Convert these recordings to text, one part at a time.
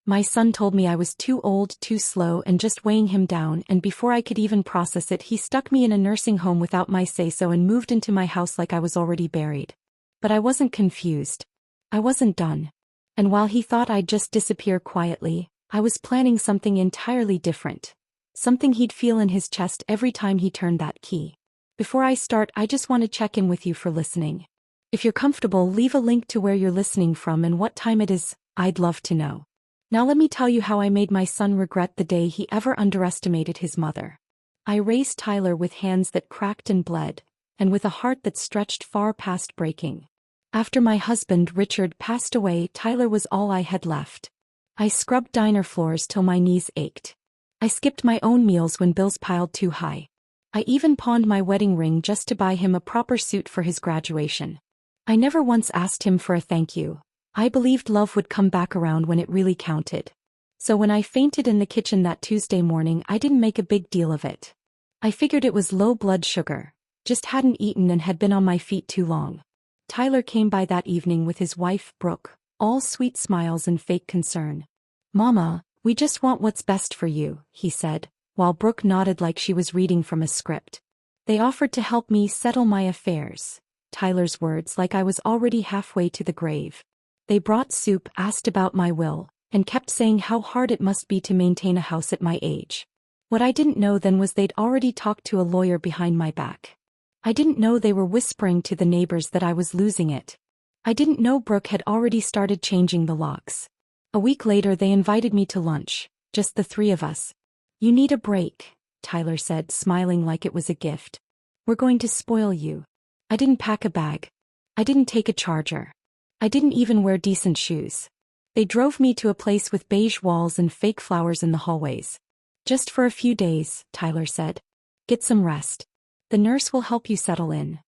My son told me I was too old, too slow, and just weighing him down, and before I could even process it, he stuck me in a nursing home without my say-so and moved into my house like I was already buried. But I wasn't confused. I wasn't done. And while he thought I'd just disappear quietly, I was planning something entirely different. Something he'd feel in his chest every time he turned that key. Before I start, I just want to check in with you for listening. If you're comfortable, leave a link to where you're listening from and what time it is. I'd love to know. Now let me tell you how I made my son regret the day he ever underestimated his mother. I raised Tyler with hands that cracked and bled, and with a heart that stretched far past breaking. After my husband, Richard, passed away, Tyler was all I had left. I scrubbed diner floors till my knees ached. I skipped my own meals when bills piled too high. I even pawned my wedding ring just to buy him a proper suit for his graduation. I never once asked him for a thank you. I believed love would come back around when it really counted. So when I fainted in the kitchen that Tuesday morning, I didn't make a big deal of it. I figured it was low blood sugar, just hadn't eaten and had been on my feet too long. Tyler came by that evening with his wife, Brooke, all sweet smiles and fake concern. "Mama, we just want what's best for you," he said, while Brooke nodded like she was reading from a script. "They offered to help me settle my affairs." Tyler's words, like I was already halfway to the grave. "They brought soup, asked about my will, and kept saying how hard it must be to maintain a house at my age." What I didn't know then was they'd already talked to a lawyer behind my back. I didn't know they were whispering to the neighbors that I was losing it. I didn't know Brooke had already started changing the locks. A week later they invited me to lunch, just the three of us. "You need a break," Tyler said, smiling like it was a gift. "We're going to spoil you." I didn't pack a bag. I didn't take a charger. I didn't even wear decent shoes. They drove me to a place with beige walls and fake flowers in the hallways. "Just for a few days," Tyler said. "Get some rest. The nurse will help you settle in."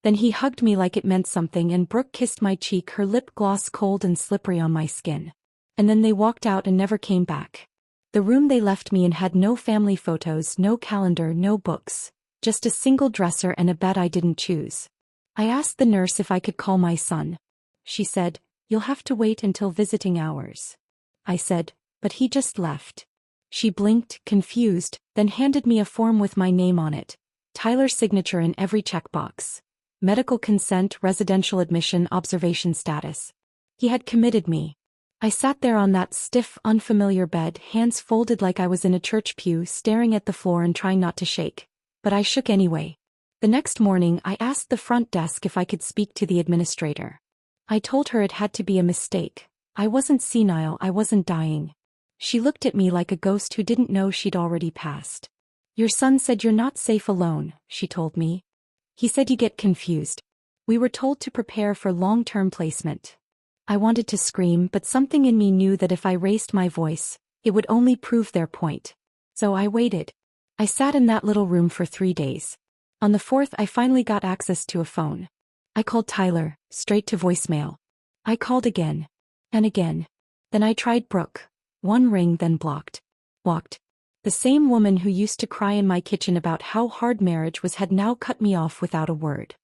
Then he hugged me like it meant something, and Brooke kissed my cheek, her lip gloss cold and slippery on my skin. And then they walked out and never came back. The room they left me in had no family photos, no calendar, no books, just a single dresser and a bed I didn't choose. I asked the nurse if I could call my son. She said, "You'll have to wait until visiting hours." I said, "But he just left." She blinked, confused, then handed me a form with my name on it. Tyler's signature in every checkbox. Medical consent, residential admission, observation status. He had committed me. I sat there on that stiff, unfamiliar bed, hands folded like I was in a church pew, staring at the floor and trying not to shake. But I shook anyway. The next morning, I asked the front desk if I could speak to the administrator. I told her it had to be a mistake. I wasn't senile, I wasn't dying. She looked at me like a ghost who didn't know she'd already passed. "Your son said you're not safe alone," she told me. "He said you get confused. We were told to prepare for long-term placement." I wanted to scream, but something in me knew that if I raised my voice, it would only prove their point. So I waited. I sat in that little room for 3 days. On the 4th, I finally got access to a phone. I called Tyler, straight to voicemail. I called again. And again. Then I tried Brooke. One ring, then blocked. Walked. The same woman who used to cry in my kitchen about how hard marriage was had now cut me off without a word.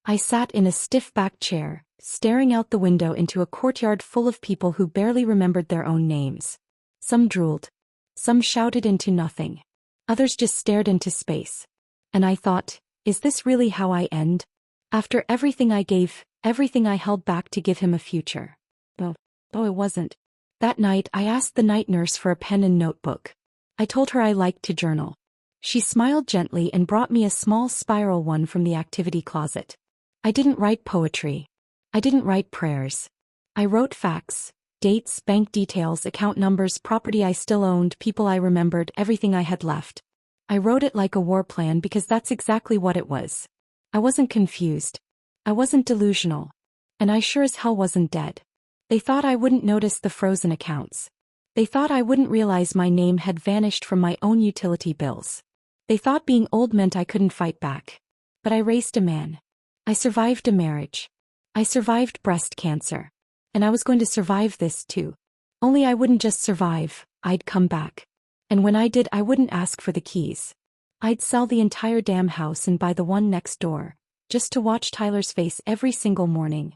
I sat in a stiff-backed chair, staring out the window into a courtyard full of people who barely remembered their own names. Some drooled. Some shouted into nothing. Others just stared into space. And I thought, is this really how I end? After everything I gave, everything I held back to give him a future. Though it wasn't. That night I asked the night nurse for a pen and notebook. I told her I liked to journal. She smiled gently and brought me a small spiral one from the activity closet. I didn't write poetry. I didn't write prayers. I wrote facts, dates, bank details, account numbers, property I still owned, people I remembered, everything I had left. I wrote it like a war plan because that's exactly what it was. I wasn't confused. I wasn't delusional. And I sure as hell wasn't dead. They thought I wouldn't notice the frozen accounts. They thought I wouldn't realize my name had vanished from my own utility bills. They thought being old meant I couldn't fight back. But I raised a man. I survived a marriage. I survived breast cancer. And I was going to survive this too. Only I wouldn't just survive, I'd come back. And when I did, I wouldn't ask for the keys. I'd sell the entire damn house and buy the one next door, just to watch Tyler's face every single morning.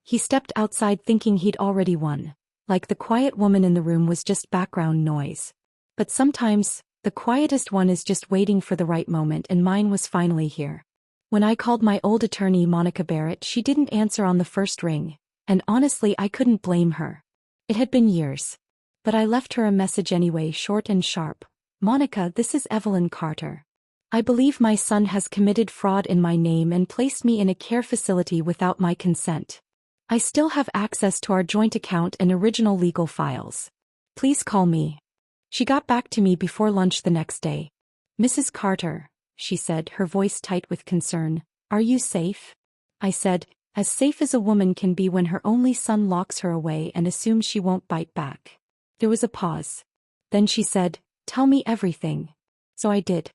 He stepped outside thinking he'd already won. like the quiet woman in the room was just background noise. But sometimes, the quietest one is just waiting for the right moment, and mine was finally here. When I called my old attorney Monica Barrett, she didn't answer on the first ring, and honestly I couldn't blame her. It had been years. But I left her a message anyway, short and sharp. Monica, this is Evelyn Carter. I believe my son has committed fraud in my name and placed me in a care facility without my consent. I still have access to our joint account and original legal files. Please call me. She got back to me before lunch the next day. Mrs. Carter, she said, her voice tight with concern, are you safe? I said, as safe as a woman can be when her only son locks her away and assumes she won't bite back. There was a pause. Then she said, tell me everything. So I did.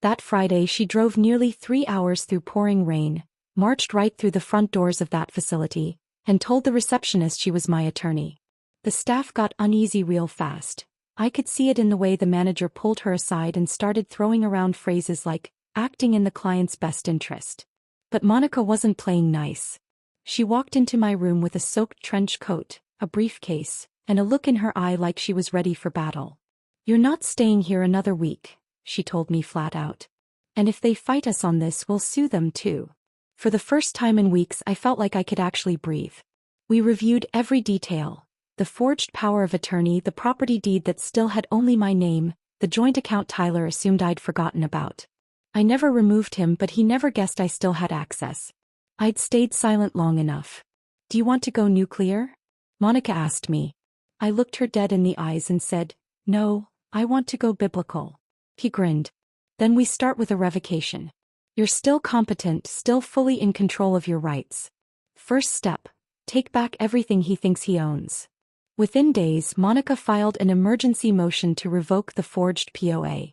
That Friday she drove nearly 3 hours through pouring rain, marched right through the front doors of that facility, and told the receptionist she was my attorney. The staff got uneasy real fast. I could see it in the way the manager pulled her aside and started throwing around phrases like, acting in the client's best interest. But Monica wasn't playing nice. She walked into my room with a soaked trench coat, a briefcase, and a look in her eye like she was ready for battle. You're not staying here another week, she told me flat out. And if they fight us on this, we'll sue them too. For the first time in weeks I felt like I could actually breathe. We reviewed every detail. The forged power of attorney, the property deed that still had only my name, the joint account Tyler assumed I'd forgotten about. I never removed him, but he never guessed I still had access. I'd stayed silent long enough. Do you want to go nuclear? Monica asked me. I looked her dead in the eyes and said, no, I want to go biblical. He grinned. Then we start with a revocation. You're still competent, still fully in control of your rights. First step, take back everything he thinks he owns. Within days, Monica filed an emergency motion to revoke the forged POA.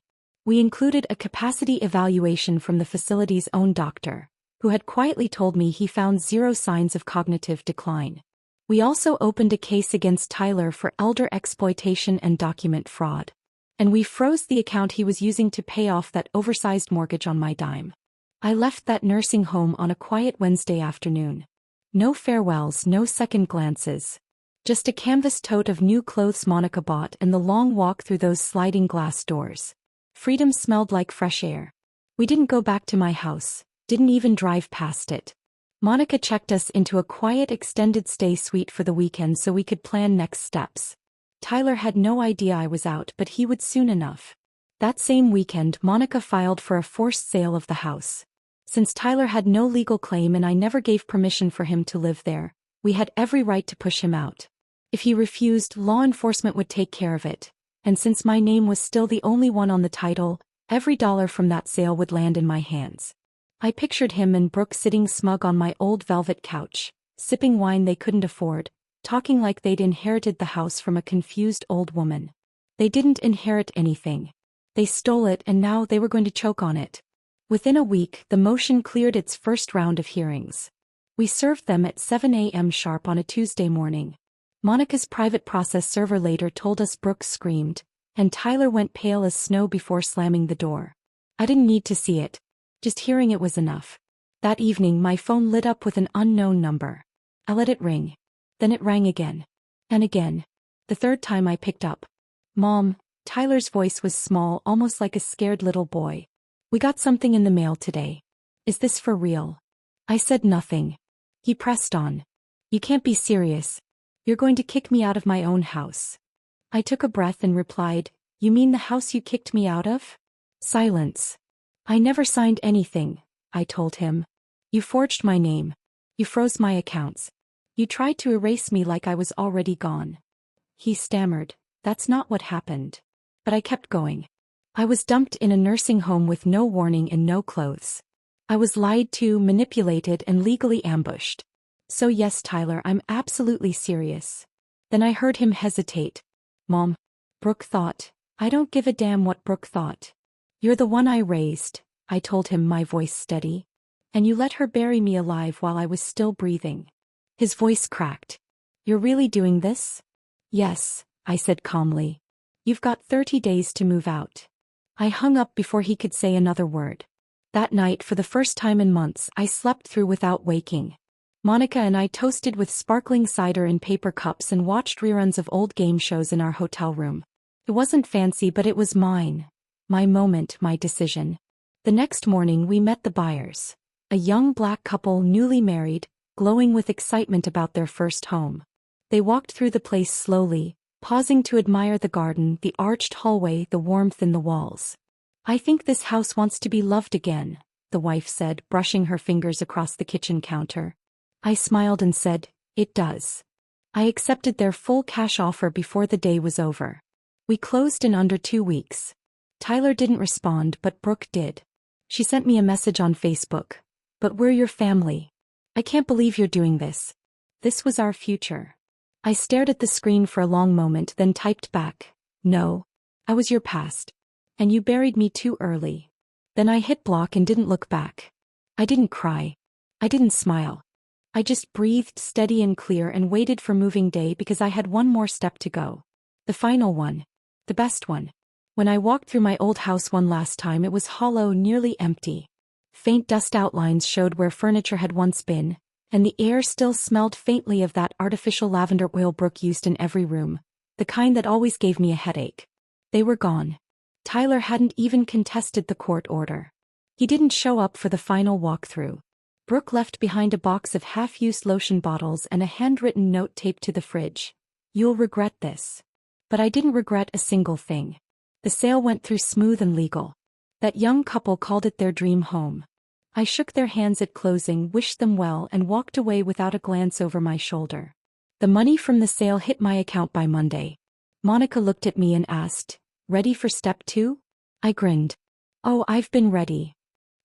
We included a capacity evaluation from the facility's own doctor, who had quietly told me he found 0 signs of cognitive decline. We also opened a case against Tyler for elder exploitation and document fraud. And we froze the account he was using to pay off that oversized mortgage on my dime. I left that nursing home on a quiet Wednesday afternoon. No farewells, no second glances. Just a canvas tote of new clothes Monica bought and the long walk through those sliding glass doors. Freedom smelled like fresh air. We didn't go back to my house, didn't even drive past it. Monica checked us into a quiet extended stay suite for the weekend so we could plan next steps. Tyler had no idea I was out, but he would soon enough. That same weekend, Monica filed for a forced sale of the house. Since Tyler had no legal claim and I never gave permission for him to live there, we had every right to push him out. If he refused, law enforcement would take care of it. And since my name was still the only one on the title, every dollar from that sale would land in my hands. I pictured him and Brooke sitting smug on my old velvet couch, sipping wine they couldn't afford, talking like they'd inherited the house from a confused old woman. They didn't inherit anything. They stole it and now they were going to choke on it. Within a week, the motion cleared its first round of hearings. We served them at 7 a.m. sharp on a Tuesday morning. Monica's private process server later told us Brooke screamed, and Tyler went pale as snow before slamming the door. I didn't need to see it. Just hearing it was enough. That evening my phone lit up with an unknown number. I let it ring. Then it rang again. And again. The third time I picked up. Mom, Tyler's voice was small, almost like a scared little boy. We got something in the mail today. Is this for real? I said nothing. He pressed on. You can't be serious. You're going to kick me out of my own house. I took a breath and replied, you mean the house you kicked me out of? Silence. I never signed anything, I told him. You forged my name. You froze my accounts. You tried to erase me like I was already gone. He stammered, that's not what happened. But I kept going. I was dumped in a nursing home with no warning and no clothes. I was lied to, manipulated, and legally ambushed. So yes, Tyler, I'm absolutely serious. Then I heard him hesitate. Mom. Brooke thought. I don't give a damn what Brooke thought. You're the one I raised, I told him, my voice steady. And you let her bury me alive while I was still breathing. His voice cracked. You're really doing this? Yes, I said calmly. You've got 30 days to move out. I hung up before he could say another word. That night, for the first time in months, I slept through without waking. Monica and I toasted with sparkling cider in paper cups and watched reruns of old game shows in our hotel room. It wasn't fancy, but it was mine. My moment, my decision. The next morning we met the buyers. A young black couple, newly married, glowing with excitement about their first home. They walked through the place slowly, pausing to admire the garden, the arched hallway, the warmth in the walls. "I think this house wants to be loved again," the wife said, brushing her fingers across the kitchen counter. I smiled and said, "It does." I accepted their full cash offer before the day was over. We closed in under 2 weeks. Tyler didn't respond, but Brooke did. She sent me a message on Facebook. "But we're your family. I can't believe you're doing this. This was our future." I stared at the screen for a long moment, then typed back, "No. I was your past. And you buried me too early." Then I hit block and didn't look back. I didn't cry. I didn't smile. I just breathed steady and clear and waited for moving day because I had one more step to go. The final one. The best one. When I walked through my old house one last time, it was hollow, nearly empty. Faint dust outlines showed where furniture had once been, and the air still smelled faintly of that artificial lavender oil Brooke used in every room, the kind that always gave me a headache. They were gone. Tyler hadn't even contested the court order. He didn't show up for the final walkthrough. Brooke left behind a box of half-used lotion bottles and a handwritten note taped to the fridge. "You'll regret this." But I didn't regret a single thing. The sale went through smooth and legal. That young couple called it their dream home. I shook their hands at closing, wished them well, and walked away without a glance over my shoulder. The money from the sale hit my account by Monday. Monica looked at me and asked, "Ready for step 2? I grinned. "Oh, I've been ready."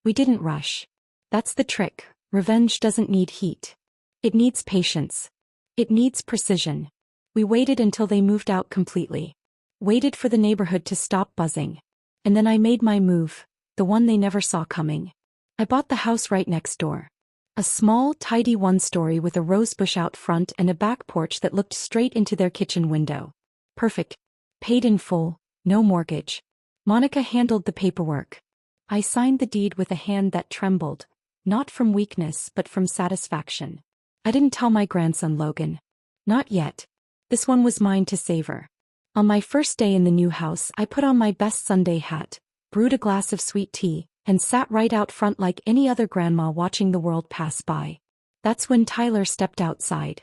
We didn't rush. That's the trick. Revenge doesn't need heat. It needs patience. It needs precision. We waited until they moved out completely. Waited for the neighborhood to stop buzzing. And then I made my move, the one they never saw coming. I bought the house right next door. A small, tidy one-story with a rosebush out front and a back porch that looked straight into their kitchen window. Perfect. Paid in full, no mortgage. Monica handled the paperwork. I signed the deed with a hand that trembled, not from weakness but from satisfaction. I didn't tell my grandson Logan. Not yet. This one was mine to savor. On my first day in the new house, I put on my best Sunday hat, brewed a glass of sweet tea, and sat right out front like any other grandma watching the world pass by. That's when Tyler stepped outside.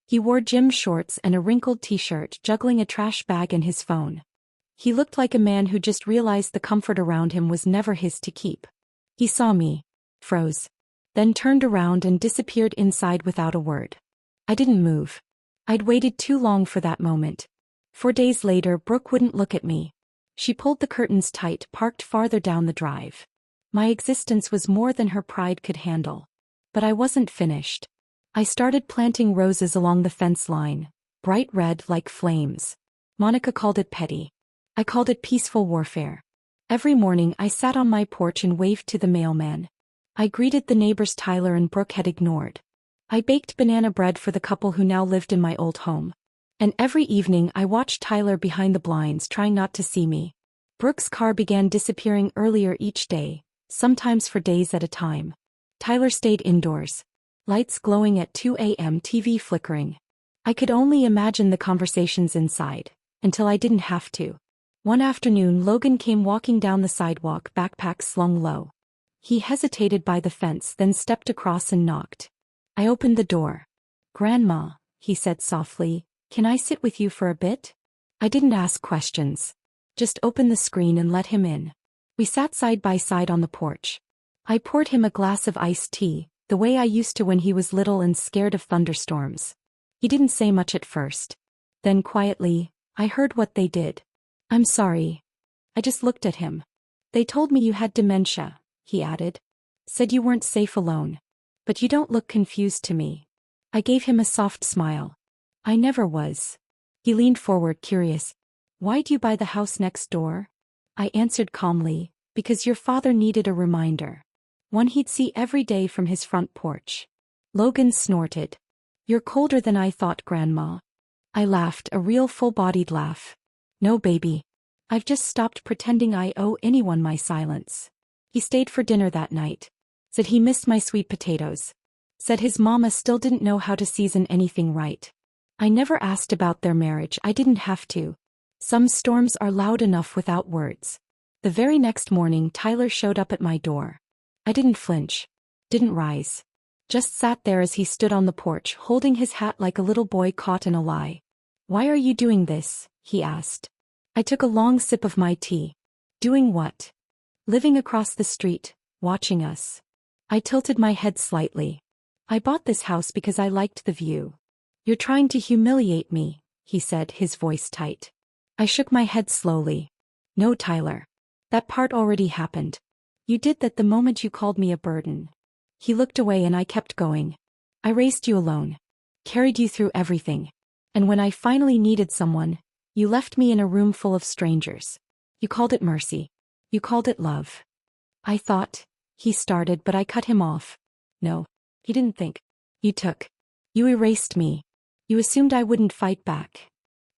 He wore gym shorts and a wrinkled t-shirt, juggling a trash bag and his phone. He looked like a man who just realized the comfort around him was never his to keep. He saw me, froze, then turned around and disappeared inside without a word. I didn't move. I'd waited too long for that moment. 4 days later, Brooke wouldn't look at me. She pulled the curtains tight, parked farther down the drive. My existence was more than her pride could handle. But I wasn't finished. I started planting roses along the fence line, bright red like flames. Monica called it petty. I called it peaceful warfare. Every morning I sat on my porch and waved to the mailman. I greeted the neighbors Tyler and Brooke had ignored. I baked banana bread for the couple who now lived in my old home. And every evening I watched Tyler behind the blinds, trying not to see me. Brooke's car began disappearing earlier each day, sometimes for days at a time. Tyler stayed indoors. Lights glowing at 2 a.m., TV flickering. I could only imagine the conversations inside, until I didn't have to. One afternoon, Logan came walking down the sidewalk, backpack slung low. He hesitated by the fence, then stepped across and knocked. I opened the door. "Grandma," he said softly, "can I sit with you for a bit?" I didn't ask questions. Just opened the screen and let him in. We sat side by side on the porch. I poured him a glass of iced tea, the way I used to when he was little and scared of thunderstorms. He didn't say much at first. Then quietly, I heard what they did. "I'm sorry." I just looked at him. "They told me you had dementia," he added. "Said you weren't safe alone. But you don't look confused to me." I gave him a soft smile. "I never was." He leaned forward, curious. "Why'd you buy the house next door?" I answered calmly, "Because your father needed a reminder. One he'd see every day from his front porch." Logan snorted. "You're colder than I thought, Grandma." I laughed, a real full-bodied laugh. "No, baby. I've just stopped pretending I owe anyone my silence." He stayed for dinner that night. Said he missed my sweet potatoes. Said his mama still didn't know how to season anything right. I never asked about their marriage, I didn't have to. Some storms are loud enough without words. The very next morning Tyler showed up at my door. I didn't flinch. Didn't rise. Just sat there as he stood on the porch holding his hat like a little boy caught in a lie. "Why are you doing this?" he asked. I took a long sip of my tea. "Doing what?" "Living across the street, watching us." I tilted my head slightly. "I bought this house because I liked the view." "You're trying to humiliate me," he said, his voice tight. I shook my head slowly. "No, Tyler. That part already happened. You did that the moment you called me a burden." He looked away and I kept going. "I raised you alone. Carried you through everything. And when I finally needed someone, you left me in a room full of strangers. You called it mercy. You called it love." "I thought," he started, but I cut him off. "No. He didn't think. You took. You erased me. You assumed I wouldn't fight back."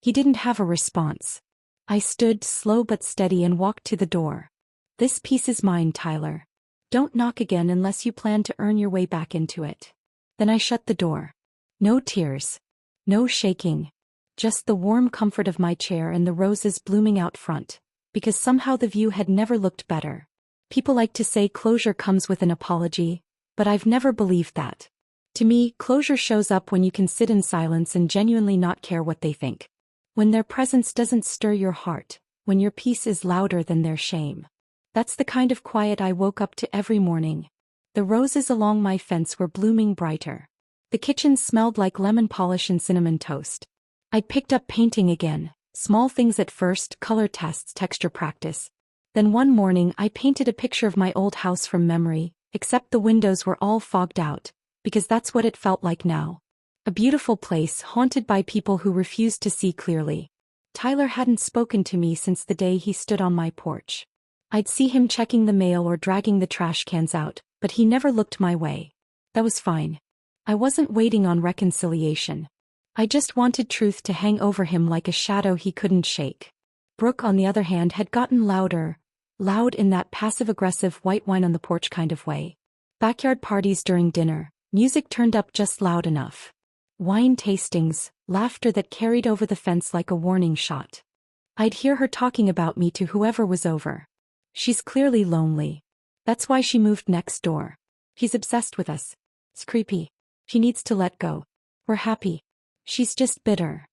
He didn't have a response. I stood slow but steady and walked to the door. "This piece is mine, Tyler. Don't knock again unless you plan to earn your way back into it." Then I shut the door. No tears. No shaking. Just the warm comfort of my chair and the roses blooming out front, because somehow the view had never looked better. People like to say closure comes with an apology, but I've never believed that. To me, closure shows up when you can sit in silence and genuinely not care what they think. When their presence doesn't stir your heart, when your peace is louder than their shame. That's the kind of quiet I woke up to every morning. The roses along my fence were blooming brighter. The kitchen smelled like lemon polish and cinnamon toast. I'd picked up painting again, small things at first, color tests, texture practice. Then one morning I painted a picture of my old house from memory, except the windows were all fogged out, because that's what it felt like now. A beautiful place haunted by people who refused to see clearly. Tyler hadn't spoken to me since the day he stood on my porch. I'd see him checking the mail or dragging the trash cans out, but he never looked my way. That was fine. I wasn't waiting on reconciliation. I just wanted truth to hang over him like a shadow he couldn't shake. Brooke, on the other hand, had gotten louder, loud in that passive-aggressive white wine on the porch kind of way. Backyard parties during dinner, music turned up just loud enough. Wine tastings, laughter that carried over the fence like a warning shot. I'd hear her talking about me to whoever was over. "She's clearly lonely. That's why she moved next door. He's obsessed with us. It's creepy. She needs to let go. We're happy. She's just bitter."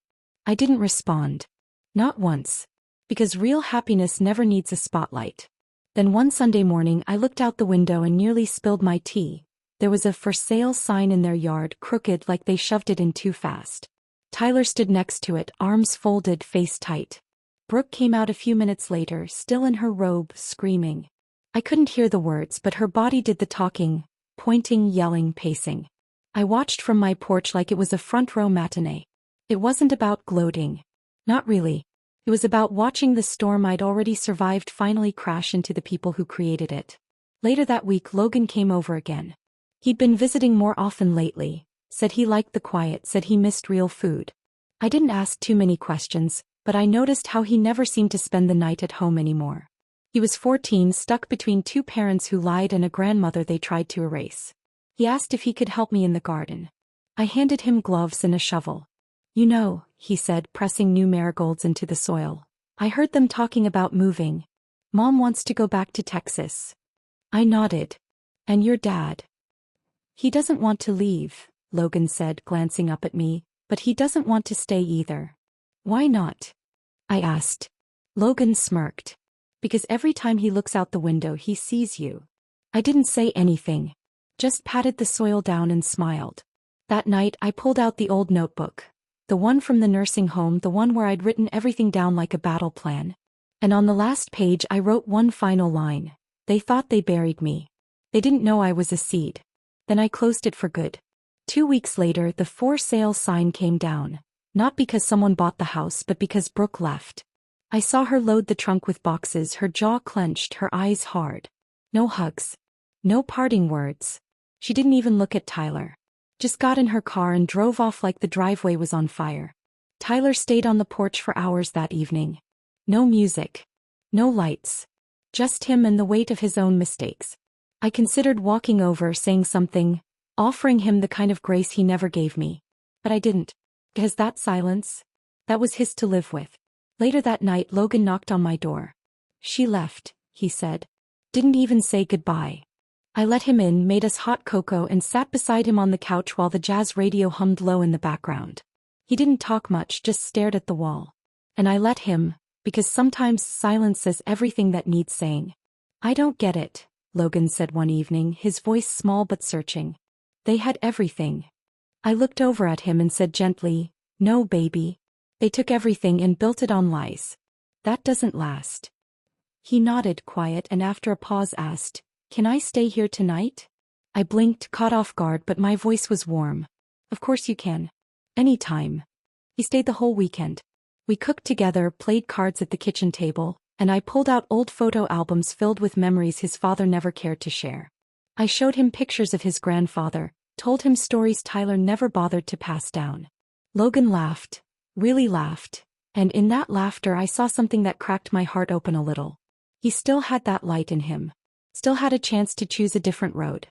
I didn't respond. Not once. Because real happiness never needs a spotlight. Then one Sunday morning I looked out the window and nearly spilled my tea. There was a "for sale" sign in their yard, crooked like they shoved it in too fast. Tyler stood next to it, arms folded, face tight. Brooke came out a few minutes later, still in her robe, screaming. I couldn't hear the words, but her body did the talking, pointing, yelling, pacing. I watched from my porch like it was a front-row matinee. It wasn't about gloating. Not really. It was about watching the storm I'd already survived finally crash into the people who created it. Later that week, Logan came over again. He'd been visiting more often lately, said he liked the quiet, said he missed real food. I didn't ask too many questions, but I noticed how he never seemed to spend the night at home anymore. He was 14, stuck between two parents who lied and a grandmother they tried to erase. He asked if he could help me in the garden. I handed him gloves and a shovel. "You know," he said, pressing new marigolds into the soil, "I heard them talking about moving. Mom wants to go back to Texas." I nodded. "And your dad?" "He doesn't want to leave," Logan said, glancing up at me, "but he doesn't want to stay either." "Why not?" I asked. Logan smirked. "Because every time he looks out the window he sees you." I didn't say anything. Just patted the soil down and smiled. That night I pulled out the old notebook. The one from the nursing home, the one where I'd written everything down like a battle plan. And on the last page I wrote one final line. "They thought they buried me. They didn't know I was a seed." Then I closed it for good. 2 weeks later the for sale sign came down. Not because someone bought the house, but because Brooke left. I saw her load the trunk with boxes, her jaw clenched, her eyes hard. No hugs. No parting words. She didn't even look at Tyler. Just got in her car and drove off like the driveway was on fire. Tyler stayed on the porch for hours that evening. No music. No lights. Just him and the weight of his own mistakes. I considered walking over, saying something, offering him the kind of grace he never gave me. But I didn't. Because that silence, that was his to live with. Later that night, Logan knocked on my door. "She left," he said. "Didn't even say goodbye." I let him in, made us hot cocoa, and sat beside him on the couch while the jazz radio hummed low in the background. He didn't talk much, just stared at the wall. And I let him, because sometimes silence says everything that needs saying. "I don't get it," Logan said one evening, his voice small but searching. "They had everything." I looked over at him and said gently, "No, baby. They took everything and built it on lies. That doesn't last." He nodded, quiet, and after a pause asked, "Can I stay here tonight?" I blinked, caught off guard, but my voice was warm. "Of course you can. Any time." He stayed the whole weekend. We cooked together, played cards at the kitchen table, and I pulled out old photo albums filled with memories his father never cared to share. I showed him pictures of his grandfather, told him stories Tyler never bothered to pass down. Logan laughed, really laughed, and in that laughter I saw something that cracked my heart open a little. He still had that light in him. Still had a chance to choose a different road.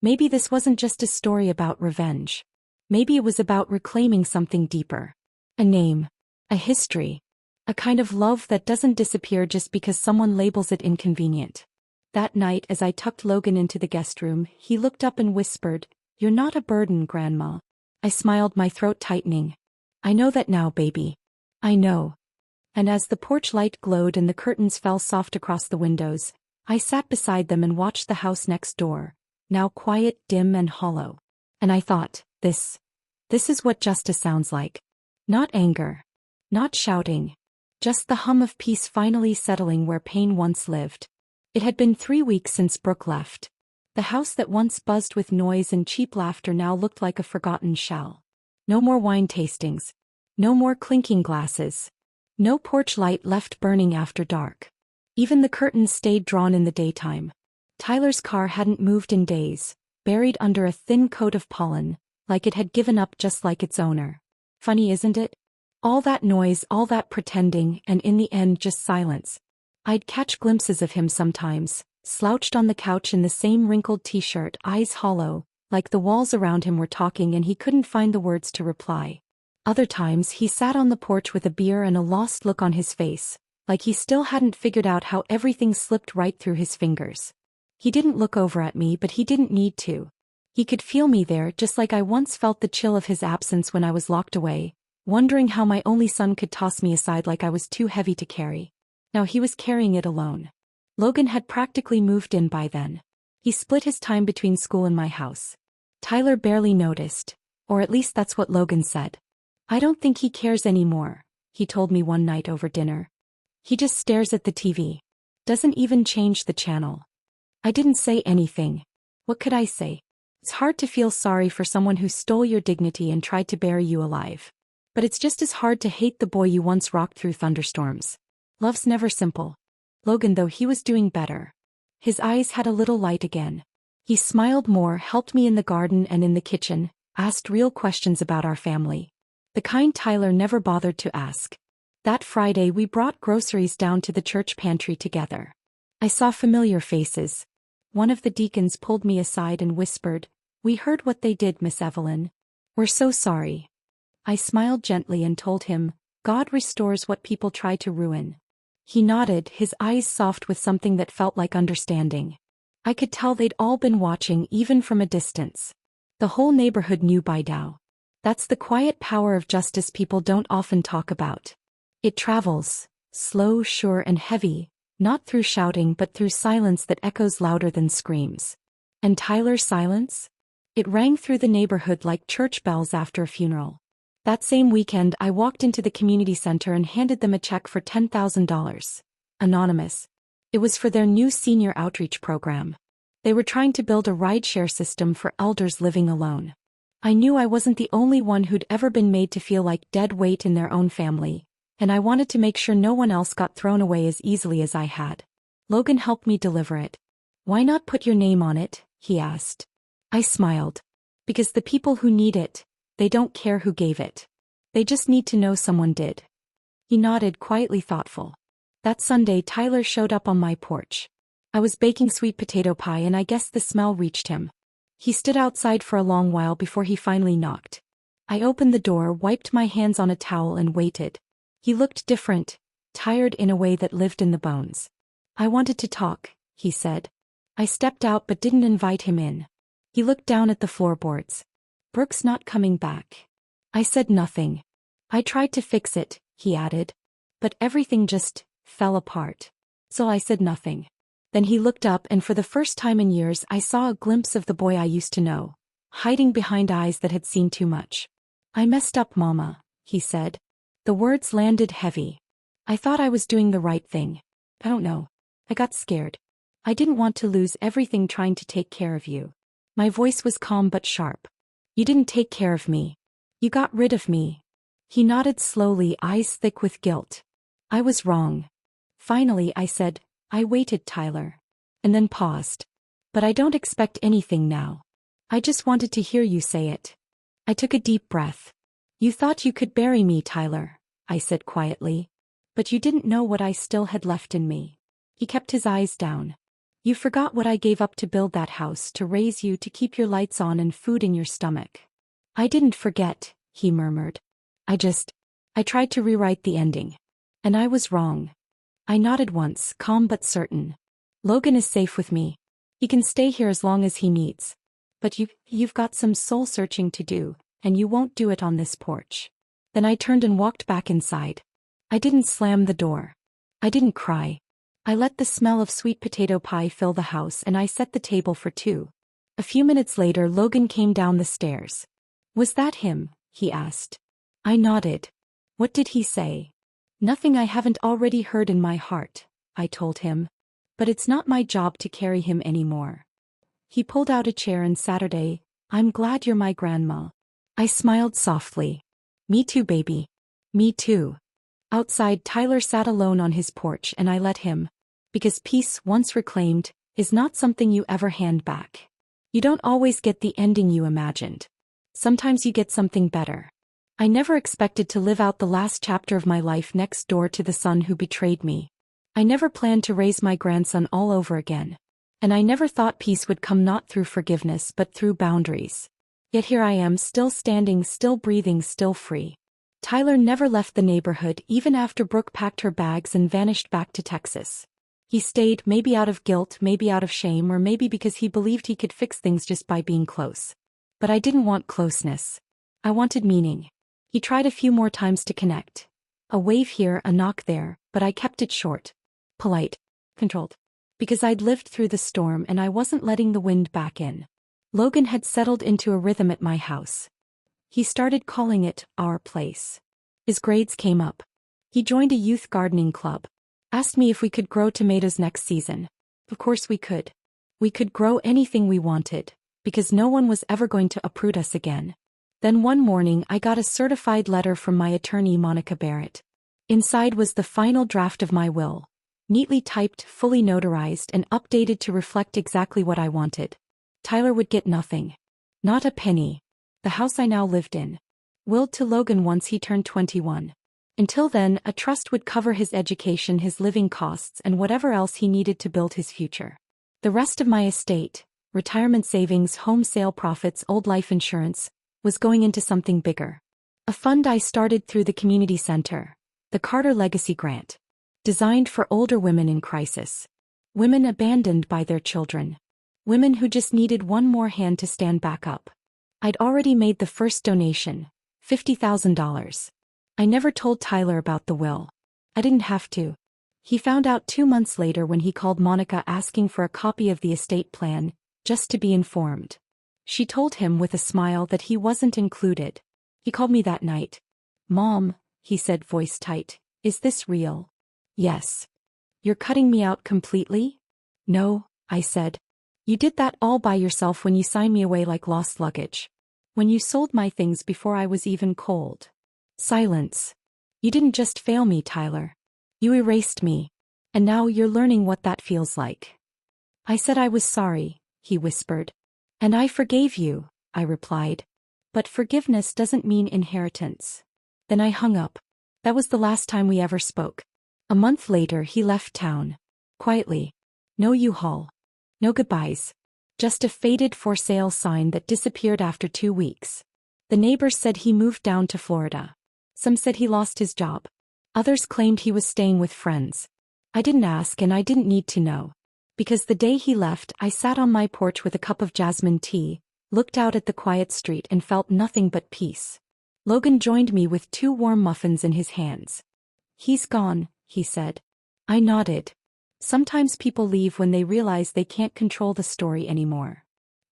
Maybe this wasn't just a story about revenge. Maybe it was about reclaiming something deeper. A name. A history. A kind of love that doesn't disappear just because someone labels it inconvenient. That night, as I tucked Logan into the guest room, he looked up and whispered, "You're not a burden, Grandma." I smiled, my throat tightening. "I know that now, baby. I know." And as the porch light glowed and the curtains fell soft across the windows, I sat beside them and watched the house next door, now quiet, dim, and hollow. And I thought, this is what justice sounds like. Not anger. Not shouting. Just the hum of peace finally settling where pain once lived. It had been 3 weeks since Brooke left. The house that once buzzed with noise and cheap laughter now looked like a forgotten shell. No more wine tastings. No more clinking glasses. No porch light left burning after dark. Even the curtains stayed drawn in the daytime. Tyler's car hadn't moved in days, buried under a thin coat of pollen, like it had given up just like its owner. Funny, isn't it? All that noise, all that pretending, and in the end just silence. I'd catch glimpses of him sometimes, slouched on the couch in the same wrinkled t-shirt, eyes hollow, like the walls around him were talking and he couldn't find the words to reply. Other times he sat on the porch with a beer and a lost look on his face, like he still hadn't figured out how everything slipped right through his fingers. He didn't look over at me, but he didn't need to. He could feel me there, just like I once felt the chill of his absence when I was locked away, wondering how my only son could toss me aside like I was too heavy to carry. Now he was carrying it alone. Logan had practically moved in by then. He split his time between school and my house. Tyler barely noticed, or at least that's what Logan said. "I don't think he cares anymore," he told me one night over dinner. "He just stares at the TV. Doesn't even change the channel." I didn't say anything. What could I say? It's hard to feel sorry for someone who stole your dignity and tried to bury you alive. But it's just as hard to hate the boy you once rocked through thunderstorms. Love's never simple. Logan, though, he was doing better. His eyes had a little light again. He smiled more, helped me in the garden and in the kitchen, asked real questions about our family. The kind Tyler never bothered to ask. That Friday we brought groceries down to the church pantry together. I saw familiar faces. One of the deacons pulled me aside and whispered, "We heard what they did, Miss Evelyn. We're so sorry." I smiled gently and told him, "God restores what people try to ruin." He nodded, his eyes soft with something that felt like understanding. I could tell they'd all been watching, even from a distance. The whole neighborhood knew by now. That's the quiet power of justice people don't often talk about. It travels, slow, sure, and heavy, not through shouting but through silence that echoes louder than screams. And Tyler's silence? It rang through the neighborhood like church bells after a funeral. That same weekend I walked into the community center and handed them a check for $10,000. Anonymous. It was for their new senior outreach program. They were trying to build a rideshare system for elders living alone. I knew I wasn't the only one who'd ever been made to feel like dead weight in their own family, and I wanted to make sure no one else got thrown away as easily as I had. Logan helped me deliver it. "Why not put your name on it?" he asked. I smiled. "Because the people who need it, they don't care who gave it. They just need to know someone did." He nodded, quietly thoughtful. That Sunday Tyler showed up on my porch. I was baking sweet potato pie and I guess the smell reached him. He stood outside for a long while before he finally knocked. I opened the door, wiped my hands on a towel and waited. He looked different, tired in a way that lived in the bones. "I wanted to talk," he said. I stepped out but didn't invite him in. He looked down at the floorboards. "Brooke's not coming back." I said nothing. "I tried to fix it," he added. "But everything just fell apart." So I said nothing. Then he looked up and for the first time in years I saw a glimpse of the boy I used to know, hiding behind eyes that had seen too much. "I messed up, Mama," he said. The words landed heavy. I thought I was doing the right thing. I don't know. I got scared. I didn't want to lose everything trying to take care of you. My voice was calm but sharp. "You didn't take care of me. You got rid of me." He nodded slowly, eyes thick with guilt. "I was wrong." Finally I said, "I waited, Tyler." And then paused. "But I don't expect anything now. I just wanted to hear you say it." I took a deep breath. "You thought you could bury me, Tyler," I said quietly. "But you didn't know what I still had left in me." He kept his eyes down. "You forgot what I gave up to build that house, to raise you, to keep your lights on and food in your stomach." "I didn't forget," he murmured. I tried to rewrite the ending. And I was wrong." I nodded once, calm but certain. "Logan is safe with me. He can stay here as long as he needs. But you've got some soul-searching to do, and you won't do it on this porch." Then I turned and walked back inside. I didn't slam the door. I didn't cry. I let the smell of sweet potato pie fill the house and I set the table for two. A few minutes later Logan came down the stairs. "Was that him?" he asked. I nodded. "What did he say?" "Nothing I haven't already heard in my heart," I told him. "But it's not my job to carry him anymore." He pulled out a chair and Saturday, "I'm glad you're my grandma." I smiled softly. "Me too, baby. Me too." Outside Tyler sat alone on his porch and I let him. Because peace, once reclaimed, is not something you ever hand back. You don't always get the ending you imagined. Sometimes you get something better. I never expected to live out the last chapter of my life next door to the son who betrayed me. I never planned to raise my grandson all over again. And I never thought peace would come not through forgiveness but through boundaries. Yet here I am, still standing, still breathing, still free. Tyler never left the neighborhood even after Brooke packed her bags and vanished back to Texas. He stayed, maybe out of guilt, maybe out of shame, or maybe because he believed he could fix things just by being close. But I didn't want closeness. I wanted meaning. He tried a few more times to connect. A wave here, a knock there, but I kept it short. Polite. Controlled. Because I'd lived through the storm and I wasn't letting the wind back in. Logan had settled into a rhythm at my house. He started calling it our place. His grades came up. He joined a youth gardening club. Asked me if we could grow tomatoes next season. Of course we could. We could grow anything we wanted, because no one was ever going to uproot us again. Then one morning I got a certified letter from my attorney Monica Barrett. Inside was the final draft of my will. Neatly typed, fully notarized and updated to reflect exactly what I wanted. Tyler would get nothing. Not a penny. The house I now lived in. Willed to Logan once he turned 21. Until then, a trust would cover his education, his living costs, and whatever else he needed to build his future. The rest of my estate, retirement savings, home sale profits, old life insurance, was going into something bigger. A fund I started through the community center, the Carter Legacy Grant. Designed for older women in crisis. Women abandoned by their children. Women who just needed one more hand to stand back up. I'd already made the first donation, $50,000. I never told Tyler about the will. I didn't have to. He found out 2 months later when he called Monica asking for a copy of the estate plan, just to be informed. She told him with a smile that he wasn't included. He called me that night. "Mom," he said, voice tight, "is this real?" "Yes." "You're cutting me out completely?" "No," I said. "You did that all by yourself when you signed me away like lost luggage. When you sold my things before I was even cold." Silence. "You didn't just fail me, Tyler. You erased me. And now you're learning what that feels like." I said I was sorry, he whispered. "And I forgave you," I replied. "But forgiveness doesn't mean inheritance." Then I hung up. That was the last time we ever spoke. A month later he left town. Quietly. No U-Haul. No goodbyes. Just a faded for sale sign that disappeared after 2 weeks. The neighbors said he moved down to Florida. Some said he lost his job. Others claimed he was staying with friends. I didn't ask and I didn't need to know. Because the day he left, I sat on my porch with a cup of jasmine tea, looked out at the quiet street and felt nothing but peace. Logan joined me with 2 warm muffins in his hands. "He's gone," he said. I nodded. Sometimes people leave when they realize they can't control the story anymore.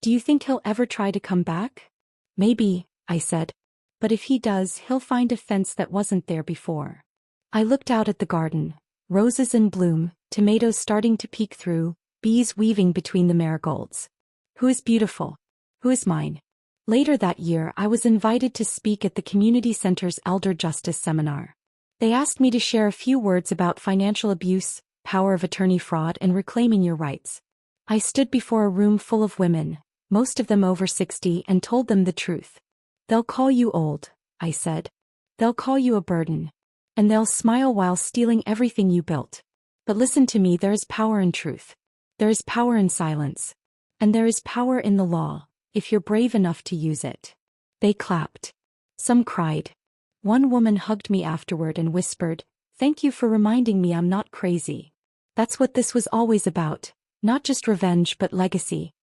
"Do you think he'll ever try to come back?" "Maybe," I said. "But if he does, he'll find a fence that wasn't there before." I looked out at the garden. Roses in bloom, tomatoes starting to peek through, bees weaving between the marigolds. Who is beautiful? Who is mine? Later that year, I was invited to speak at the community center's Elder Justice Seminar. They asked me to share a few words about financial abuse, power of attorney fraud, and reclaiming your rights. I stood before a room full of women, most of them over 60, and told them the truth. "They'll call you old," I said. "They'll call you a burden. And they'll smile while stealing everything you built. But listen to me, there is power in truth. There is power in silence. And there is power in the law, if you're brave enough to use it." They clapped. Some cried. One woman hugged me afterward and whispered, "Thank you for reminding me I'm not crazy." That's what this was always about, not just revenge but legacy.